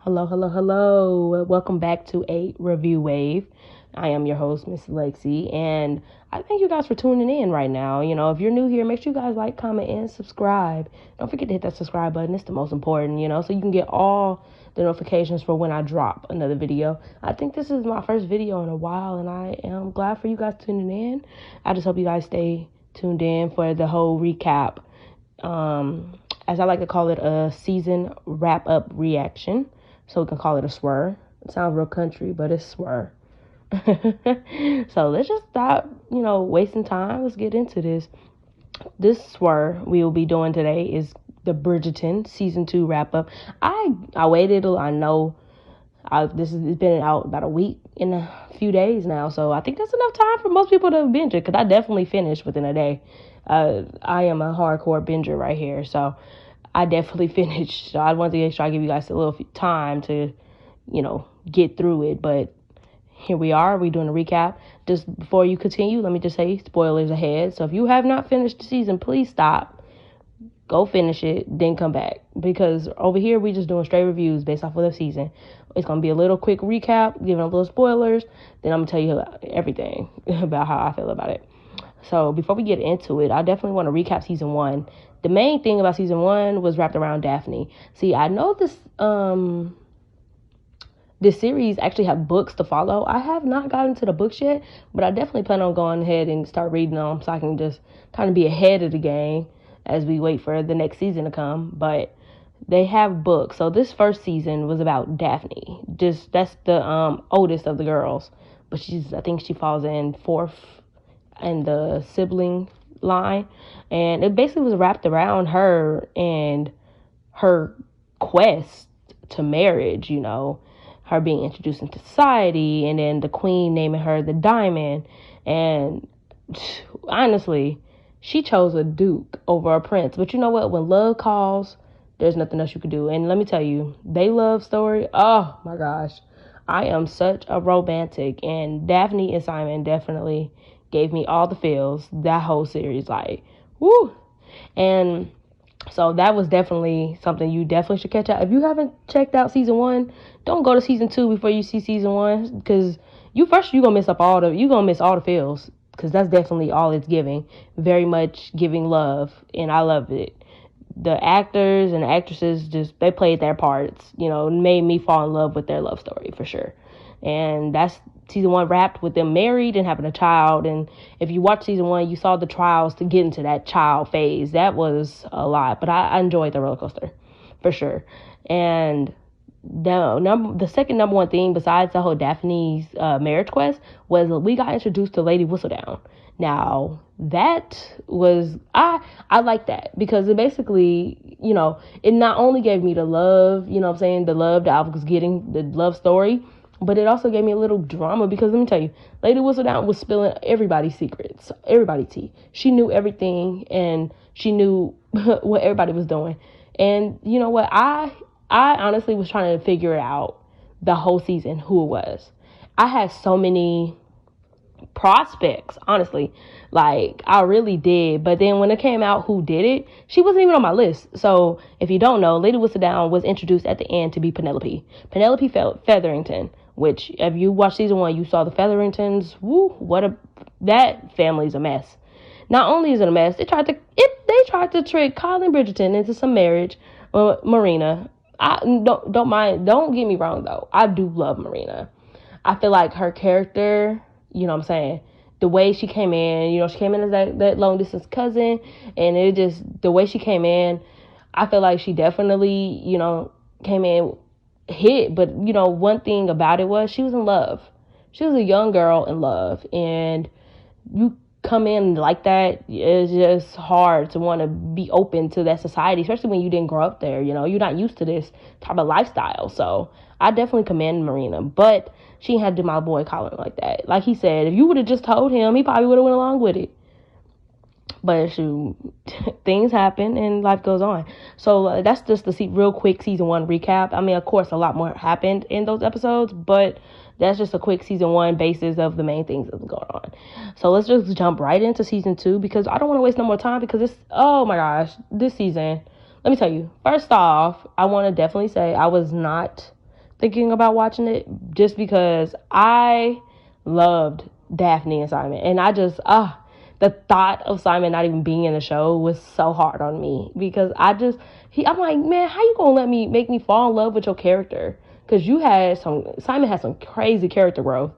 Hello, hello, hello. Welcome back to a review wave. I am your host, Miss Lexi, and I thank you guys for tuning in right now. If you're new here, make sure you guys like, comment, and subscribe. Don't forget to hit that subscribe button. It's the most important, so you can get all the notifications for when I drop another video. I think this is my first video in a while, and I am glad for you guys tuning in. I just hope you guys stay tuned in for the whole recap. As I like to call it, a season wrap-up reaction. So we can call it a swir. It sounds real country, but it's swir. So let's just stop, wasting time. Let's get into this. This swir we will be doing today is the Bridgerton season 2 wrap up. I waited. I know it's been out about a week and a few days now, so I think that's enough time for most people to binge it. Because I definitely finished within a day. I am a hardcore binger right here, so I definitely finished. So I wanted to try to give you guys a little time to, get through it. But here we are. We're doing a recap. Just before you continue, let me just say spoilers ahead. So if you have not finished the season, please stop. Go finish it, then come back. Because over here, we just doing straight reviews based off of the season. It's going to be a little quick recap, giving a little spoilers. Then I'm going to tell you everything about how I feel about it. So before we get into it, I definitely want to recap season 1. The main thing about season 1 was wrapped around Daphne. See, I know this series actually have books to follow. I have not gotten to the books yet, but I definitely plan on going ahead and start reading them so I can just kind of be ahead of the game as we wait for the next season to come. But they have books. So this first season was about Daphne. That's the oldest of the girls, but I think she falls in 4th in the sibling line, and it basically was wrapped around her and her quest to marriage, her being introduced into society, and then the queen naming her the diamond. And honestly, she chose a duke over a prince. But you know what? When love calls, there's nothing else you can do. And let me tell you, they love story, oh my gosh, I am such a romantic, and Daphne and Simon definitely gave me all the feels that whole series, like, woo. And so that was definitely something you definitely should catch out. If you haven't checked out season 1, don't go to season 2 before you see season 1, because you're gonna miss all the feels, because that's definitely all it's giving. Very much giving love, and I love it. The actors and the actresses, they played their parts, made me fall in love with their love story for sure. And that's season 1 wrapped with them married and having a child. And if you watch season 1, you saw the trials to get into that child phase. That was a lot, but I enjoyed the roller coaster for sure. And the second number one thing besides the whole Daphne's marriage quest was we got introduced to Lady Whistledown. Now that was I like that, because it basically, it not only gave me the love, the love that I was getting, the love story, but it also gave me a little drama, because let me tell you, Lady Whistledown was spilling everybody's secrets, everybody's tea. She knew everything, and she knew what everybody was doing. And you know what? I honestly was trying to figure out the whole season who it was. I had so many prospects, honestly. Like, I really did. But then when it came out who did it, she wasn't even on my list. So if you don't know, Lady Whistledown was introduced at the end to be Penelope. Penelope Featherington, which if you watched season 1, you saw the Featheringtons. Woo, that family's a mess. Not only is it a mess, they tried to trick Colin Bridgerton into some marriage with Marina. I don't get me wrong though. I do love Marina. I feel like her character, the way she came in, she came in as that long distance cousin, and it just, the way she came in, I feel like she definitely, came in hit. But, one thing about it was she was in love. She was a young girl in love, and you come in like that, it's just hard to want to be open to that society, especially when you didn't grow up there. You're not used to this type of lifestyle. So I definitely commend Marina, but she had to do my boy Colin like that. Like he said, if you would have just told him, he probably would have went along with it. But shoot, things happen and life goes on. So that's just the real quick season 1 recap. I mean, of course, a lot more happened in those episodes, but that's just a quick season 1 basis of the main things that was going on. So let's just jump right into season 2, because I don't want to waste no more time, because oh my gosh, this season, let me tell you, first off, I want to definitely say I was not thinking about watching it, just because I loved Daphne and Simon. And I just, the thought of Simon not even being in the show was so hard on me, because I'm like, man, how you gonna make me fall in love with your character? Because Simon had some crazy character growth,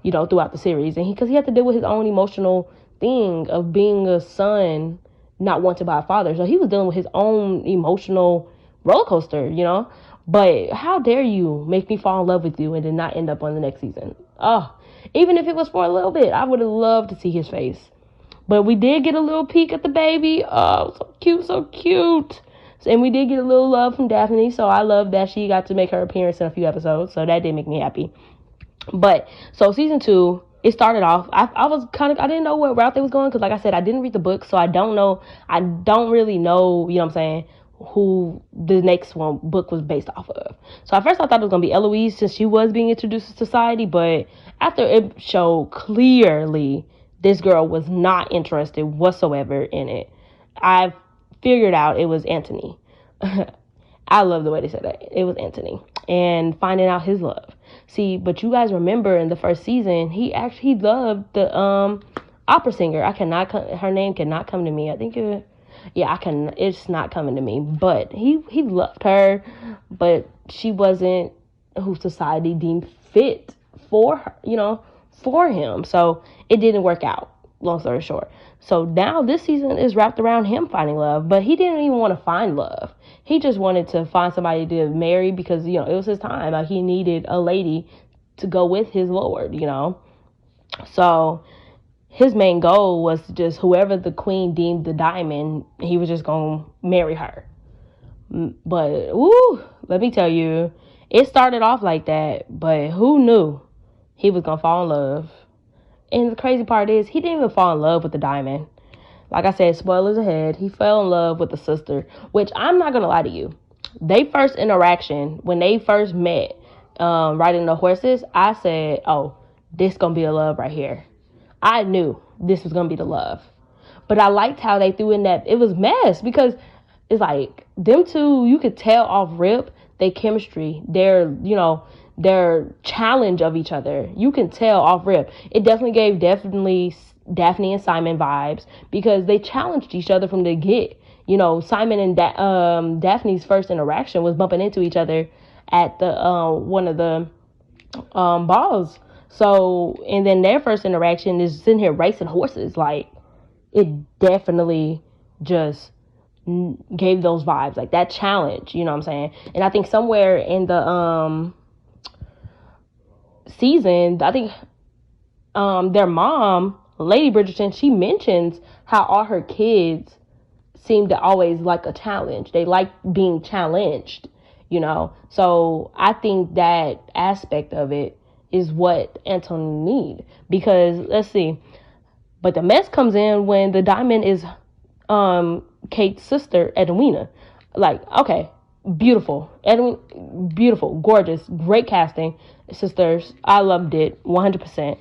throughout the series. And because he had to deal with his own emotional thing of being a son not wanted by a father. So he was dealing with his own emotional roller coaster. But how dare you make me fall in love with you and then not end up on the next season? Oh, even if it was for a little bit, I would have loved to see his face. But we did get a little peek at the baby. Oh, so cute, so cute. And we did get a little love from Daphne, so I love that she got to make her appearance in a few episodes. So that did make me happy. But so season 2, it started off. I didn't know what route they was going, because like I said, I didn't read the book, so I don't really know, you know what I'm saying, who the next book was based off of. So at first I thought it was gonna be Eloise, since she was being introduced to society, but after it showed clearly this girl was not interested whatsoever in it, I figured out it was Anthony. I love the way they said that. It was Anthony. And finding out his love. See, but you guys remember in the first season, he loved the opera singer. Her name cannot come to me. I think it's not coming to me. But he loved her, but she wasn't who society deemed fit for her, for him. So it didn't work out, long story short. So now this season is wrapped around him finding love, but he didn't even want to find love. He just wanted to find somebody to marry, because, it was his time. Like, he needed a lady to go with his Lord, So his main goal was just whoever the queen deemed the diamond, he was just going to marry her. But, let me tell you, it started off like that, but who knew he was going to fall in love? And the crazy part is, he didn't even fall in love with the diamond. Like I said, spoilers ahead, he fell in love with the sister, which I'm not going to lie to you. They first interaction, when they first met, riding the horses, I said, oh, this going to be a love right here. I knew this was going to be the love. But I liked how they threw in that it was mess, because it's like them two, you could tell off rip, their chemistry, their challenge of each other. You can tell off rip. It definitely gave Daphne and Simon vibes, because they challenged each other from the get. Simon and Daphne's first interaction was bumping into each other at the one of the balls. So, and then their first interaction is sitting here racing horses. Like, it definitely just gave those vibes, like that challenge, you know what I'm saying? And I think somewhere in the season, I think their mom, Lady Bridgerton, she mentions how all her kids seem to always like a challenge. They like being challenged, So I think that aspect of it is what Anthony need. Because, let's see, but the mess comes in when the diamond is Kate's sister, Edwina. Like, okay, beautiful. Beautiful, gorgeous, great casting. Sisters, I loved it, 100%.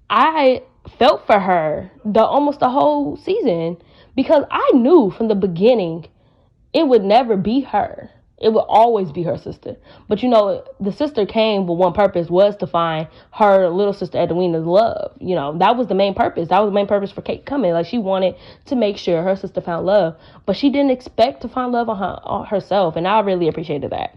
I felt for her almost the whole season, because I knew from the beginning it would never be her. It would always be her sister. But the sister came with one purpose, was to find her little sister Edwina's love. That was the main purpose. That was the main purpose for Kate coming. Like, she wanted to make sure her sister found love, but she didn't expect to find love on herself, and I really appreciated that.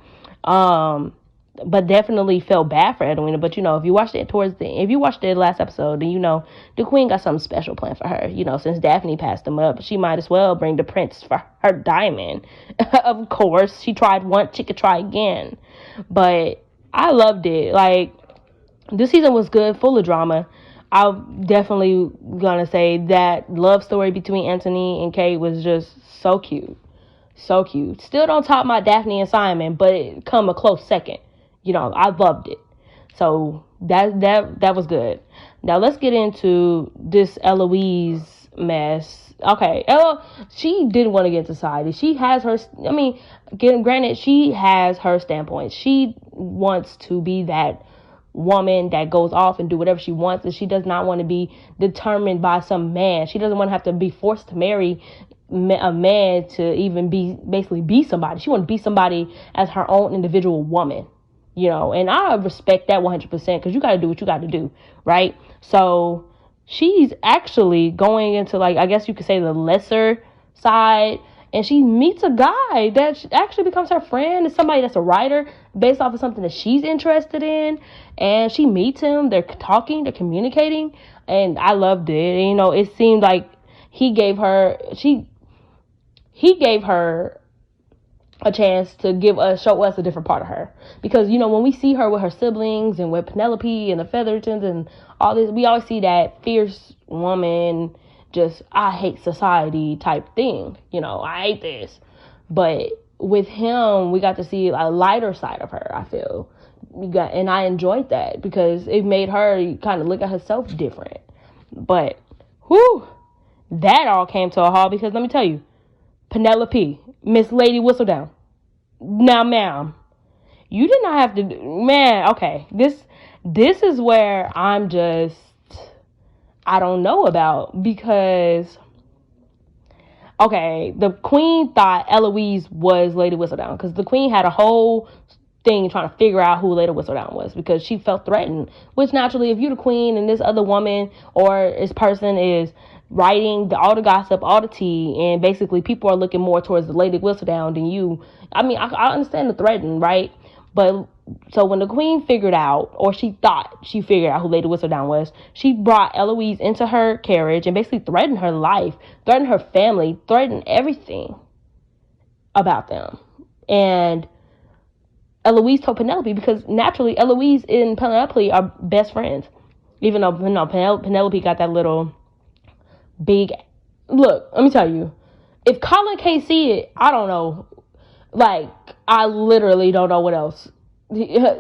But definitely felt bad for Edwina. But if you watched the last episode, then the queen got something special planned for her. Since Daphne passed him up, she might as well bring the prince for her diamond. Of course, she tried once, she could try again. But I loved it. Like, this season was good, full of drama. I'm definitely gonna say that love story between Anthony and Kate was just so cute. So cute. Still don't top my Daphne and Simon, but it come a close second. I loved it. So that was good. Now let's get into this Eloise mess. Okay, Ella, she didn't want to get into society. She has her, granted, she has her standpoint. She wants to be that woman that goes off and do whatever she wants, and she does not want to be determined by some man. She doesn't want to have to be forced to marry a man to even be somebody. She wants to be somebody as her own individual woman. And I respect that 100% because you got to do what you got to do, right? So she's actually going into, like, I guess you could say the lesser side, and she meets a guy that actually becomes her friend. It's somebody that's a writer based off of something that she's interested in, and she meets him. They're talking, they're communicating, and I loved it. It seemed like he gave her a chance to show us a different part of her. Because, when we see her with her siblings and with Penelope and the Feathertons and all this, we always see that fierce woman, just, I hate society type thing. I hate this. But with him, we got to see a lighter side of her, I feel. And I enjoyed that because it made her kind of look at herself different. But, that all came to a halt because let me tell you, Penelope, Miss Lady Whistledown. Now, ma'am, you did not have to okay. This is where I don't know about, because, okay, the queen thought Eloise was Lady Whistledown because the queen had a whole thing trying to figure out who Lady Whistledown was because she felt threatened, which naturally, if you're the queen and this other woman or this person is writing all the gossip, all the tea, and basically people are looking more towards the Lady Whistledown than you. I mean, I understand the threatening, right? But so when the queen figured out, or she thought she figured out who Lady Whistledown was, she brought Eloise into her carriage and basically threatened her life, threatened her family, threatened everything about them. And Eloise told Penelope, because naturally Eloise and Penelope are best friends, even though Penelope got that little big look. Let me tell you, if Colin can't see it, I don't know. Like, I literally don't know what else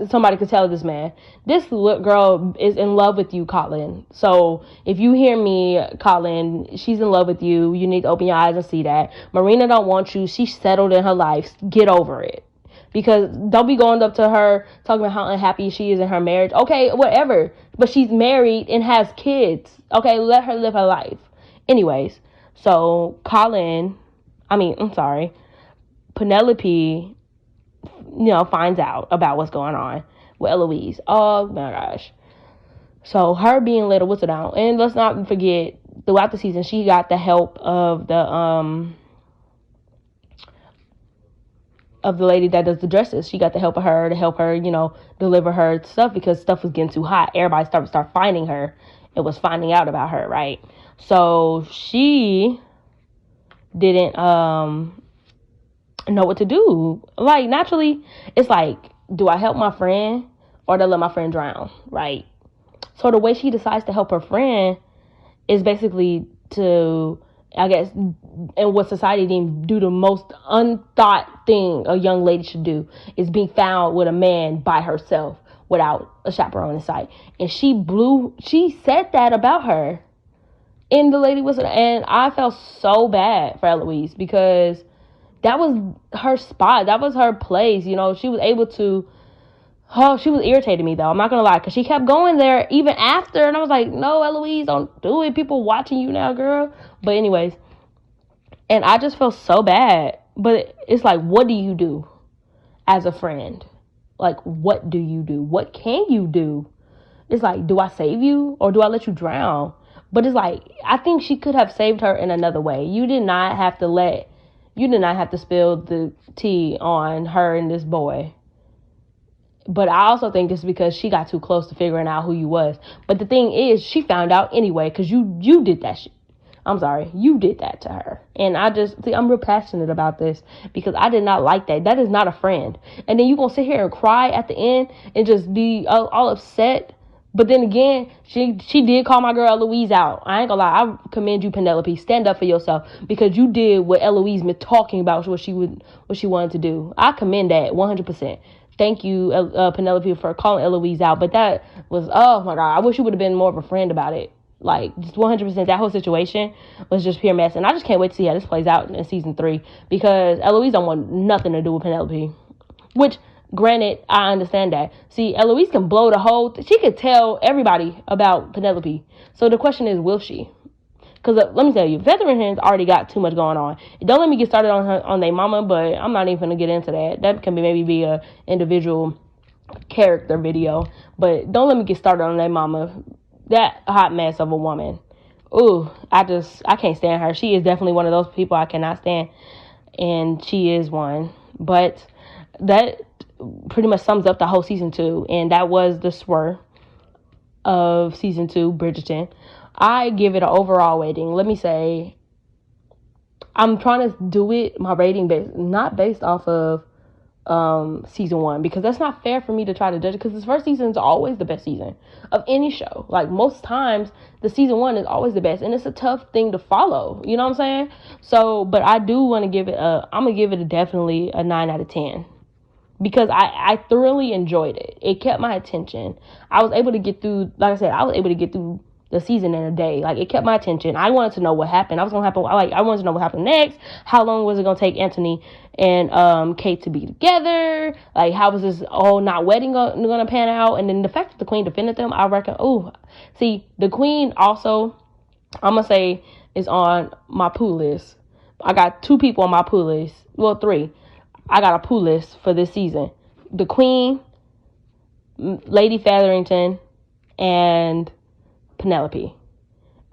somebody could tell this man. This girl is in love with you, Colin. So if you hear me, Colin, she's in love with you. You need to open your eyes and see that. Marina don't want you. She's settled in her life. Get over it. Because don't be going up to her talking about how unhappy she is in her marriage. Okay, whatever. But she's married and has kids. Okay, let her live her life. Anyways, so Penelope, finds out about what's going on with Eloise. Oh my gosh. So her being Lady Whistledown, and let's not forget, throughout the season, she got the help of the lady that does the dresses. She got the help of her to help her, deliver her stuff because stuff was getting too hot. Everybody started finding her. It was finding out about her, right? So she didn't know what to do. Like, naturally, it's like, do I help my friend or do I let my friend drown, right? So the way she decides to help her friend is basically to, I guess, and what society didn't do, the most unthought thing a young lady should do is being found with a man by herself without a chaperone in sight. And she said that about her in The Lady Whistle. And I felt so bad for Eloise because that was her spot. That was her place. She was able to, she was irritating me, though. I'm not going to lie, because she kept going there even after. And I was like, no, Eloise, don't do it. People watching you now, girl. But anyways, and I just felt so bad. But it's like, what do you do as a friend? Like, what do you do? What can you do? It's like, do I save you or do I let you drown? But it's like, I think she could have saved her in another way. You did not have to spill the tea on her and this boy. But I also think this is because she got too close to figuring out who you was. But the thing is, she found out anyway because you did that shit. I'm sorry, you did that to her. And I'm real passionate about this because I did not like that. That is not a friend. And then you going to sit here and cry at the end and just be all upset. But then again, she did call my girl Eloise out. I ain't gonna lie. I commend you, Penelope. Stand up for yourself because you did what Eloise been talking about, what she wanted to do. I commend that 100%. Thank you, Penelope, for calling Eloise out. But that was, oh my God, I wish you would have been more of a friend about it. Like, just 100%, that whole situation was just pure mess. And I just can't wait to see how this plays out in season 3 because Eloise don't want nothing to do with Penelope. Which, granted, I understand that. See, Eloise can blow the whole... she could tell everybody about Penelope. So the question is, will she? Because let me tell you, Featherton's already got too much going on. Don't let me get started on their mama, but I'm not even going to get into that. That can maybe be a individual character video. But don't let me get started on that mama. That hot mess of a woman. Ooh, I can't stand her. She is definitely one of those people I cannot stand. And she is one. But that pretty much sums up the whole season 2. And that was the swerve of season 2, Bridgerton. I give it an overall rating. Let me say, I'm trying to do it, my rating not based off of season 1, because that's not fair for me to try to judge it, because this first season is always the best season of any show. Like, most times the season 1 is always the best, and it's a tough thing to follow, you know what I'm saying? So, but I do want to give it I'm gonna give it definitely a 9 out of 10, because I thoroughly enjoyed it. It kept my attention. I was able to get through, like I said, I was able to get through the season in a day. Like, it kept my attention. I wanted to know what happened. I wanted to know what happened next. How long was it gonna take Anthony and Kate to be together? Like, how was this not wedding gonna pan out? And then the fact that the queen defended them, I reckon. Oh, see, the queen also, I'm gonna say, is on my poo list. I got 2 people on my poo list. Well, 3. I got a poo list for this season. The queen, Lady Featherington, and Penelope.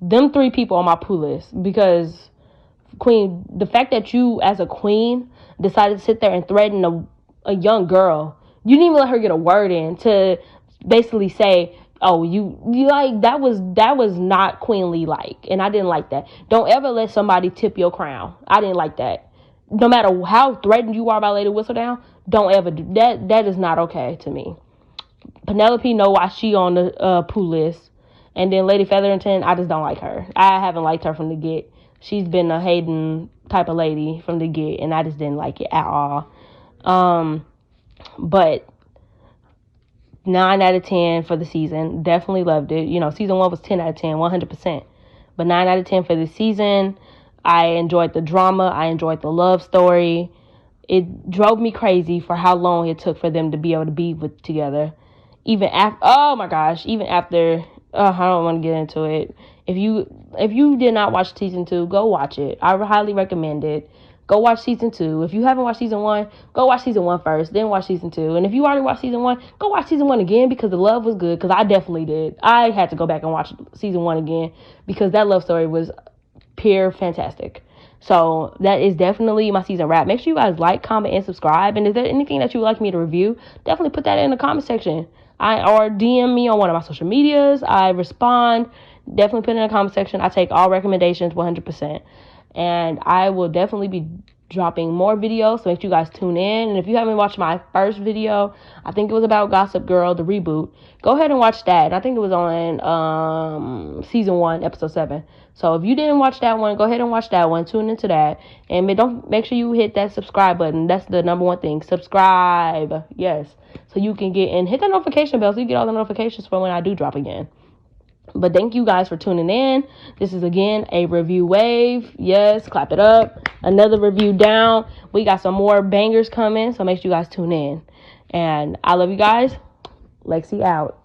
Them 3 people on my poo list, because queen, the fact that you as a queen decided to sit there and threaten a young girl, you didn't even let her get a word in to basically say, oh, you like, that was not queenly like, and I didn't like that. Don't ever let somebody tip your crown. I didn't like that. No matter how threatened you are by Lady Whistledown, don't ever do that. That is not okay to me. Penelope, know why she on the poo list. And then Lady Featherington, I just don't like her. I haven't liked her from the get. She's been a Hayden type of lady from the get, and I just didn't like it at all. But 9 out of 10 for the season. Definitely loved it. You know, season 1 was 10 out of 10, 100%. But 9 out of 10 for the season. I enjoyed the drama. I enjoyed the love story. It drove me crazy for how long it took for them to be able to be together. Even after, oh my gosh, even after, I don't want to get into it. If you did not watch season 2, go watch it. I highly recommend it. Go watch season 2. If you haven't watched season 1, go watch season 1 first, then watch season 2. And if you already watched season 1, go watch season 1 again, because the love was good, because I definitely did. I had to go back and watch season 1 again, because that love story was pure fantastic. So that is definitely my season wrap. Make sure you guys like, comment, and subscribe. And is there anything that you would like me to review? Definitely put that in the comment section. Or DM me on one of my social medias. I respond. Definitely put it in the comment section. I take all recommendations 100%. And I will definitely be dropping more videos, so make sure you guys tune in. And if you haven't watched my first video, I think it was about Gossip Girl, the reboot, go ahead and watch that. I think it was on season 1, episode 7. So if you didn't watch that one, go ahead and watch that one. Tune into that. And don't make sure you hit that subscribe button. That's the number one thing. Subscribe. Yes. So you can and hit that notification bell so you get all the notifications for when I do drop again. But thank you guys for tuning in. This is, again, a review wave. Yes, clap it up. Another review down. We got some more bangers coming, so make sure you guys tune in. And I love you guys. Lexi out.